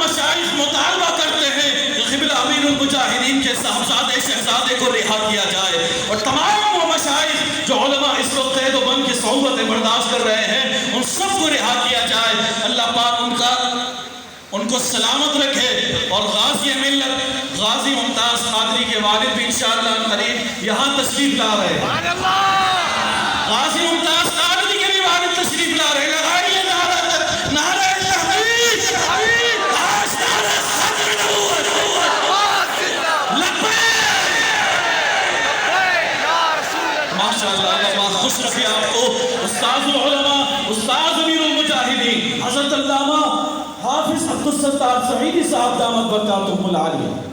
مشائخ مطالبہ کرتے ہیں کہ قبلہ امیر المجاہدین کے صاحبزادے شہزادے کو رہا کیا جائے، اور تمام وہ مشائخ جو علماء اس وقت قید و بند کی صعوبتیں برداشت کر رہے ہیں ان سب کو رہا کیا جائے۔ اللہ پاک ان کو سلامت رکھے، اور غازی ملت غازی ممتاز قادری کے والد بھی انشاءاللہ قریب یہاں تشریف لا رہے ہیں۔ غازی ممتاز قادری کے بھی والد تشریف لا رہے ہیں۔ لگائیے نعرہ تحقیق، آستانِ ختم نبوت، ماشاءاللہ۔ اللہ پاک خوش رکھے آپ کو۔ استاذ العلماء، استاذ امیر المجاہدین حضرت علامہ حافظ عبدالستار سعیدی صاحب دامت برکاتہم العالیہ۔